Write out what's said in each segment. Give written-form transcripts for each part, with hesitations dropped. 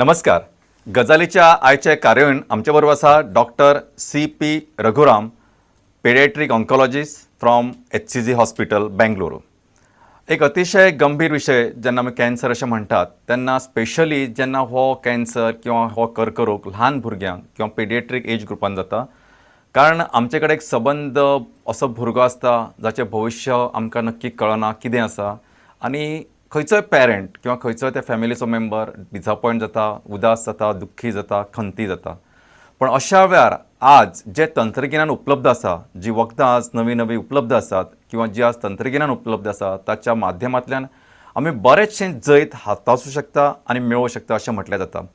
नमस्कार. गजालीच्या आयचे कार्यावळीन आमच्या बरोबर आसा doctor CP Raghuram, paediatric oncologist from HCG hospital Bengaluru. एक अतिशय गंभीर विषय जेन्ना आमी कॅन्सर अशें म्हणटात तेन्ना स्पेशली जेन्ना हो कॅन्सर किंवा हो कर्करोग ल्हान भुरग्यांक किंवा पेडियाट्रिक एज ग्रुपान जाता, कारण आमचे कडेन एक सबंद असो भुरगो आसता जाचें भविष्य आमकां नक्की कळना कितें आसा आनी खंयचोय पेरंट किंवा खंयचोय त्या फॅमिलीचो मेंबर डिसअपॉयंट जाता, उदास जाता, दुख्खी जाता, खंती जाता. पण अशा वेळार आज जे तंत्रगिन्यान उपलब्ध आसा, जी वखदां आज नवी नवी उपलब्ध आसात किंवा जी आज तंत्रगिन्यान उपलब्ध आसा ताच्या माध्यमांतल्यान आमी बरेचशें जैत हाताळूं शकता आनी मेळोवंक शकता अशें म्हटलें जाता.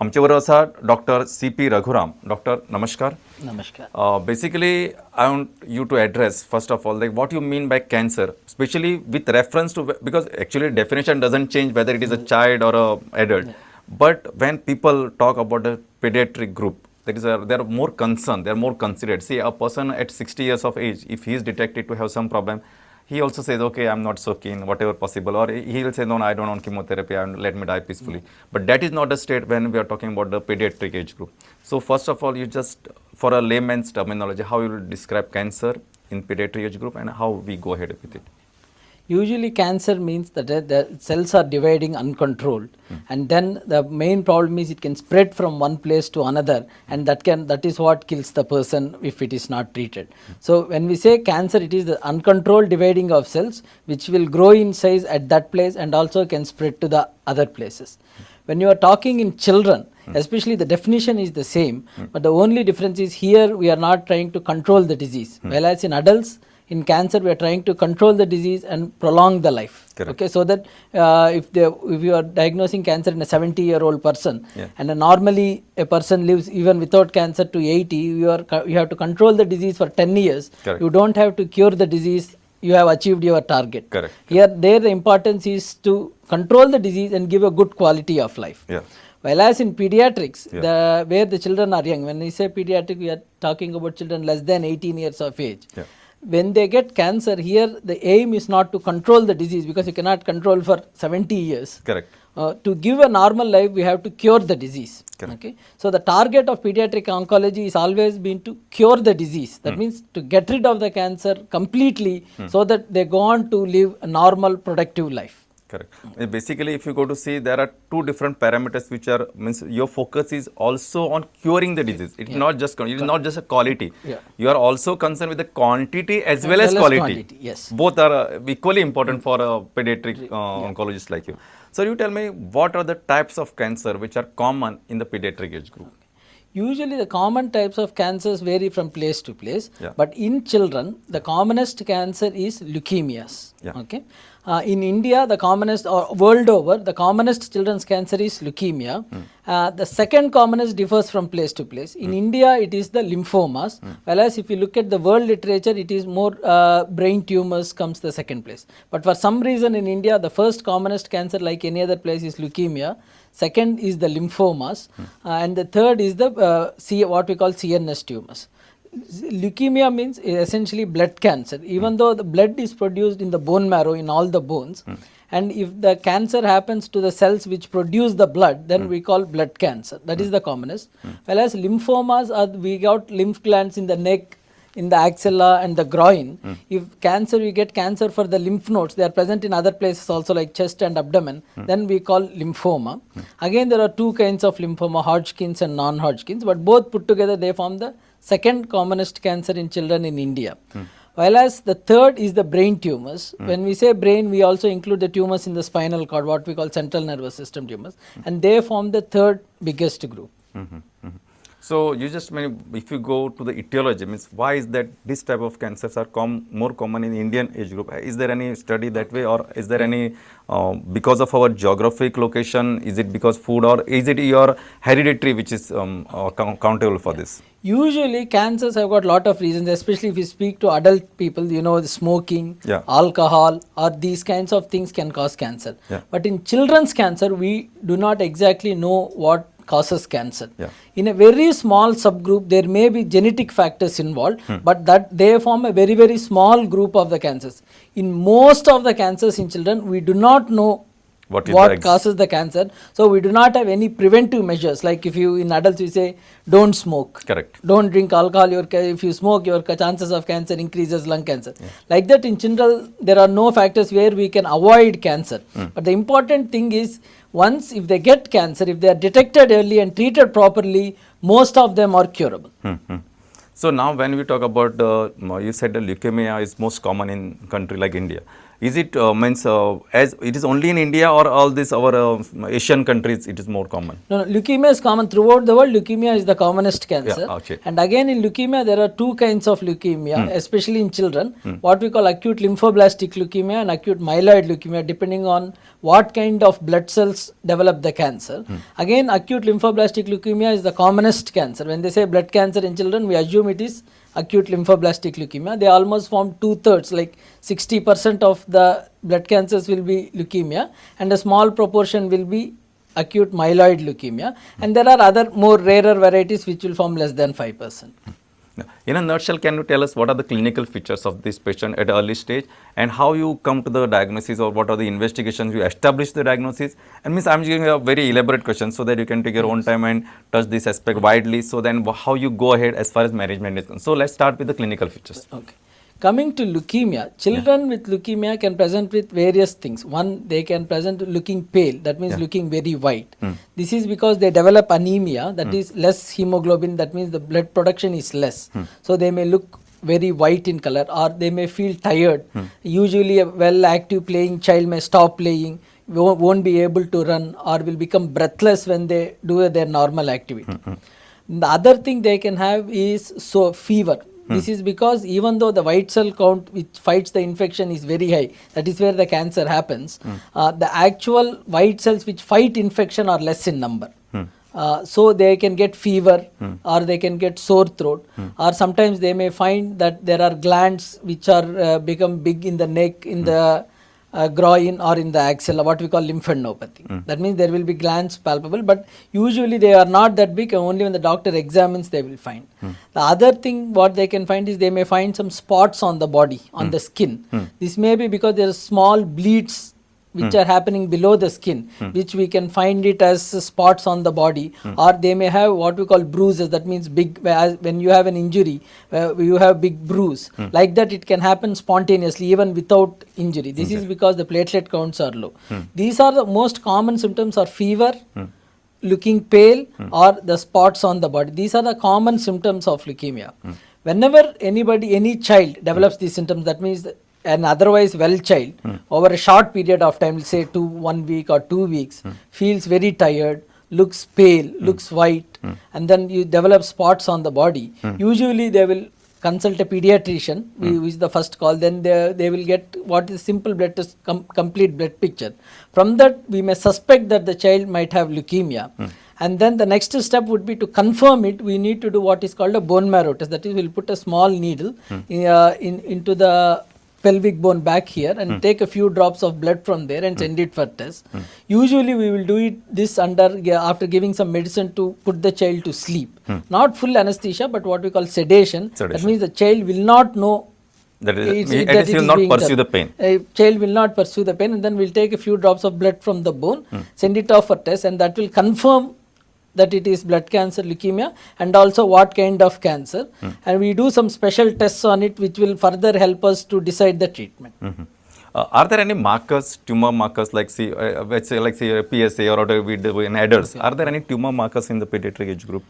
आमचे बरोबर आसा डॉक्टर CP रघुराम. डॉक्टर नमस्कार. Namaskar. Basically, I want you to address first of all like what you mean by cancer, especially with reference to, because actually definition doesn't change whether it is a child or a adult. But when people talk about the pediatric group, they are more concerned, they are more considerate. See, a person at 60 years of age, if he is detected to have some problem, he also says, okay, I'm not so keen, whatever possible. Or he will say, no, I don't want chemotherapy, let me die peacefully. But that is not the state when we are talking about the pediatric age group. So first of all, you just, for a layman's terminology, how you will describe cancer in pediatric age group and how we go ahead with it. Usually cancer means that the cells are dividing uncontrolled, and then the main problem is it can spread from one place to another, and that is what kills the person if it is not treated. So when we say cancer, it is the uncontrolled dividing of cells which will grow in size at that place and also can spread to the other places. When you are talking in children, especially the definition is the same, but the only difference is here we are not trying to control the disease, whereas in adults, in cancer we are trying to control the disease and prolong the life. Correct. Okay, so that if you are diagnosing cancer in a 70-year-old person, and normally a person lives even without cancer to 80, you have to control the disease for 10 years. Correct. You don't have to cure the disease, you have achieved your target. Correct. Here the importance is to control the disease and give a good quality of life. Yeah. Whereas in pediatrics, where the children are young, when we say pediatric, we are talking about children less than 18 years of age. Yeah. When they get cancer, here the aim is not to control the disease, because you cannot control for 70 years. Correct. To give a normal life, we have to cure the disease. Correct. Okay. So the target of pediatric oncology is always been to cure the disease. That means to get rid of the cancer completely, so that they go on to live a normal, productive life. Correct. Basically, if you go to see, there are two different parameters which are, means your focus is also on curing the disease. It's not just, it is not just a quality. Yeah. You are also concerned with the quantity as well as quality. Yes. Both are equally important for a pediatric oncologist like you. So you tell me, what are the types of cancer which are common in the pediatric age group? Usually the common types of cancers vary from place to place, Yeah. but in children, the commonest cancer is leukemias. Yeah. Okay. In India, the commonest, or world over, the commonest children's cancer is leukemia. The second commonest differs from place to place. In India, it is the lymphomas, whereas if you look at the world literature, it is more brain tumors comes the second place. But for some reason in India, the first commonest cancer, like any other place, is leukemia. Second is the lymphomas, and the third is the what we call CNS tumors. Leukemia means essentially blood cancer. Even though the blood is produced in the bone marrow, in all the bones, and if the cancer happens to the cells which produce the blood, then we call blood cancer. That is the commonest. Whereas lymphomas are, we got lymph glands in the neck, in the axilla and the groin. If cancer, you get cancer for the lymph nodes, they are present in other places also like chest and abdomen, then we call lymphoma. Again, there are two kinds of lymphoma, Hodgkin's and non-Hodgkin's, but both put together they form the second commonest cancer in children in India. Whereas the third is the brain tumors. When we say brain, we also include the tumors in the spinal cord, what we call central nervous system tumors, and they form the third biggest group. So you just mean, if you go to the etiology, means why is that this type of cancers are more common in Indian age group? Is there any study that way, or is there any because of our geographic location? Is it because food, or is it your hereditary which is accountable for this? Usually cancers have got lot of reasons, especially if you speak to adult people, you know, the smoking, alcohol, or these kinds of things can cause cancer. But in children's cancer, we do not exactly know what causes cancer. In a very small subgroup, there may be genetic factors involved, but that they form a very, very small group of the cancers. In most of the cancers in children, we do not know What is what the causes the cancer. So we do not have any preventive measures. Like if you in adults we say don't smoke, Correct. don't drink alcohol. If you smoke, your chances of cancer increases, lung cancer. Like that in children, there are no factors where we can avoid cancer. But the important thing is once if they get cancer, if they are detected early and treated properly, most of them are curable. So now when we talk about you said the leukemia is most common in country like India. Is it as it is only in India or all these our Asian countries it is more common? No, leukemia is common throughout the world. Leukemia is the commonest cancer. Yeah, okay. And again in leukemia, there are two kinds of leukemia, especially in children. What we call acute lymphoblastic leukemia and acute myeloid leukemia, depending on what kind of blood cells develop the cancer. Again, acute lymphoblastic leukemia is the commonest cancer. When they say blood cancer in children, we assume it is acute lymphoblastic leukemia. They almost form 2/3, like 60% of the blood cancers will be leukemia and a small proportion will be acute myeloid leukemia, and there are other more rarer varieties which will form less than 5%. In a nutshell, can you tell us what are the clinical features of this patient at early stage and how you come to the diagnosis, or what are the investigations you establish the diagnosis? And means I'm giving a very elaborate question so that you can take your own time and touch this aspect widely. So then how you go ahead as far as management is concerned. So let's start with the clinical features. Okay. Coming to leukemia, children with leukemia can present with various things. One, they can present looking pale, that means looking very white. This is because they develop anemia, that is less hemoglobin, that means the blood production is less. So they may look very white in color, or they may feel tired. Usually a well active playing child may stop playing, won't be able to run, or will become breathless when they do their normal activity. The other thing they can have is fever. This is because even though the white cell count which fights the infection is very high, that is where the cancer happens, the actual white cells which fight infection are less in number. So they can get fever, or they can get sore throat, or sometimes they may find that there are glands which are become big in the neck, in the groin, or in the axilla, what we call lymphadenopathy. That means there will be glands palpable, but usually they are not that big, and only when the doctor examines they will find. The other thing what they can find is they may find some spots on the body, on the skin. This may be because there are small bleeds which are happening below the skin, which we can find it as spots on the body, or they may have what we call bruises, that means big, when you have an injury, you have big bruise. Like that it can happen spontaneously even without injury. This is because the platelet counts are low. These are the most common symptoms are fever, looking pale, or the spots on the body. These are the common symptoms of leukemia. Whenever any child develops these symptoms, that means an otherwise well child over a short period of time, say 1 week or 2 weeks, feels very tired, looks pale, looks white, and then you develop spots on the body. Usually they will consult a pediatrician, which is the first call. Then they will get what is simple blood test, complete blood picture. From that we may suspect that the child might have leukemia. And then the next step would be to confirm it. We need to do what is called a bone marrow test. That is, we'll put a small needle into the pelvic bone back here and take a few drops of blood from there and send it for test. Usually we will do this after giving some medicine to put the child to sleep. Not full anesthesia, but what we call sedation. That means the child will not know that it will not pursue the pain. A child will not pursue the pain, and then we'll take a few drops of blood from the bone, send it off for test, and that will confirm that it is blood cancer, leukemia, and also what kind of cancer. And we do some special tests on it which will further help us to decide the treatment. Are there any markers, tumor markers, like say, let's say PSA or whatever we do in adults? Are there any tumor markers in the pediatric age group?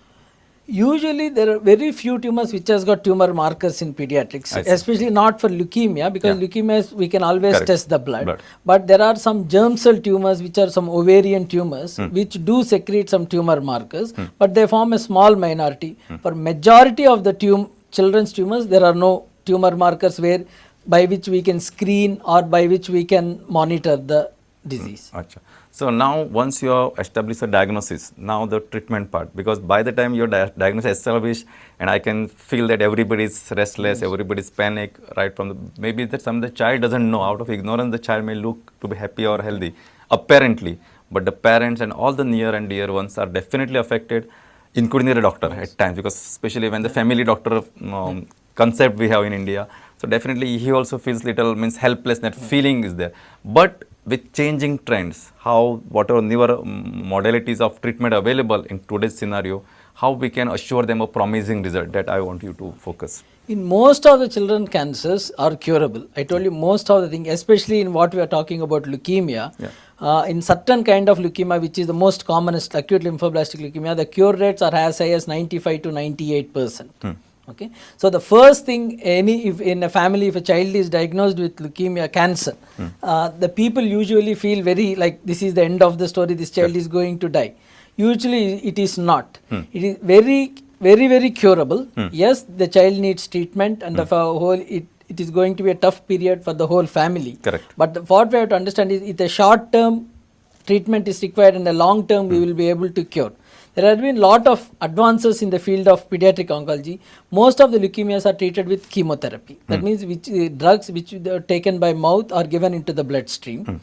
Usually there are very few tumors which has got tumor markers in pediatrics, especially not for leukemia, because leukemia is, we can always test the blood. But there are some germ cell tumors which are some ovarian tumors which do secrete some tumor markers, but they form a small minority. For majority of the children's tumors, there are no tumor markers by which we can screen or by which we can monitor the disease. So now once you have established a diagnosis, now the treatment part, because by the time your diagnosis is established, and I can feel that everybody is restless, everybody is panic, right from maybe that the child doesn't know, out of ignorance the child may look to be happy or healthy, apparently, but the parents and all the near and dear ones are definitely affected, including the doctor at times, because especially when the family doctor concept we have in India, so definitely he also feels little helpless, that feeling is there. But with changing trends, how whatever newer modalities of treatment available in today's scenario, how we can assure them a promising result, that I want you to focus. In most of the children cancers are curable. I told you most of the thing, especially in what we are talking about leukemia. In certain kind of leukemia, which is the most commonest acute lymphoblastic leukemia, the cure rates are as high as 95 to 98%. Okay, so the first thing, if in a family, if a child is diagnosed with leukemia cancer, the people usually feel very like this is the end of the story, this child is going to die. Usually it is not. It is very curable. Yes, the child needs treatment, and the whole it is going to be a tough period for the whole family. Correct. But what we have to understand is, if the short term treatment is required and the long term we will be able to cure. There have been a lot of advances in the field of pediatric oncology. Most of the leukemias are treated with chemotherapy. That means drugs which are taken by mouth are given into the bloodstream.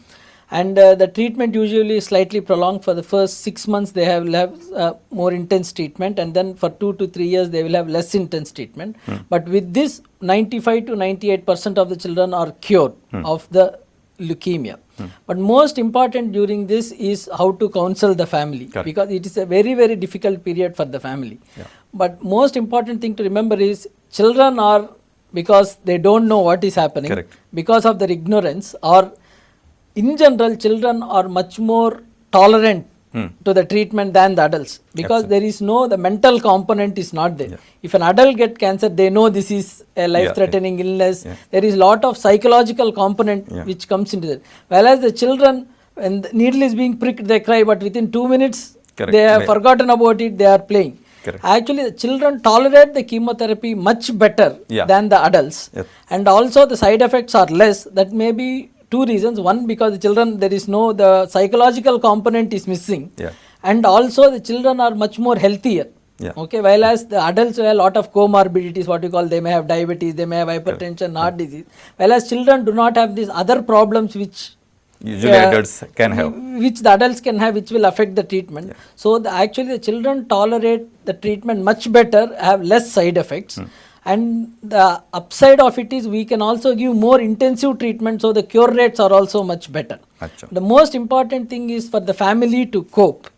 And the treatment usually is slightly prolonged. For the first 6 months they will have more intense treatment, and then for 2 to 3 years they will have less intense treatment. But with this, 95 to 98% of the children are cured of the leukemia. But most important during this is how to counsel the family. Correct. Because it is a very difficult period for the family. But most important thing to remember is, children are, because they don't know what is happening. Correct. Because of their ignorance, or in general children are much more tolerant to the treatment than the adults, because there is the mental component is not there. If an adult get cancer, they know this is a life threatening illness. There is lot of psychological component which comes into that. Whereas the children, when the needle is being pricked, they cry, but within 2 minutes they have forgotten about it, they are playing. Correct. Actually, the children tolerate the chemotherapy much better than the adults. And also the side effects are less. That may be 2 reasons. One, because the children, there is the psychological component is missing. And also the children are much more healthier. Okay, whereas the adults have a lot of comorbidities, what you call, they may have diabetes, they may have hypertension, heart disease. Whereas children do not have these other problems which usually adults can have. Which the adults can have, which will affect the treatment. So actually the children tolerate the treatment much better, have less side effects. And the upside of it is, we can also give more intensive treatment, so the cure rates are also much better. The most important thing is for the family to cope.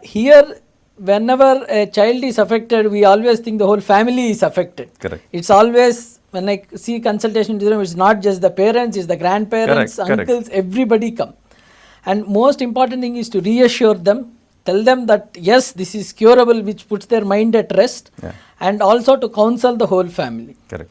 Here, whenever a child is affected, we always think the whole family is affected. Correct. It's always, when I see consultation, it's not just the parents, it's the grandparents, uncles, everybody come. And most important thing is to reassure them, tell them that yes, this is curable, which puts their mind at rest, and also to counsel the whole family. Correct.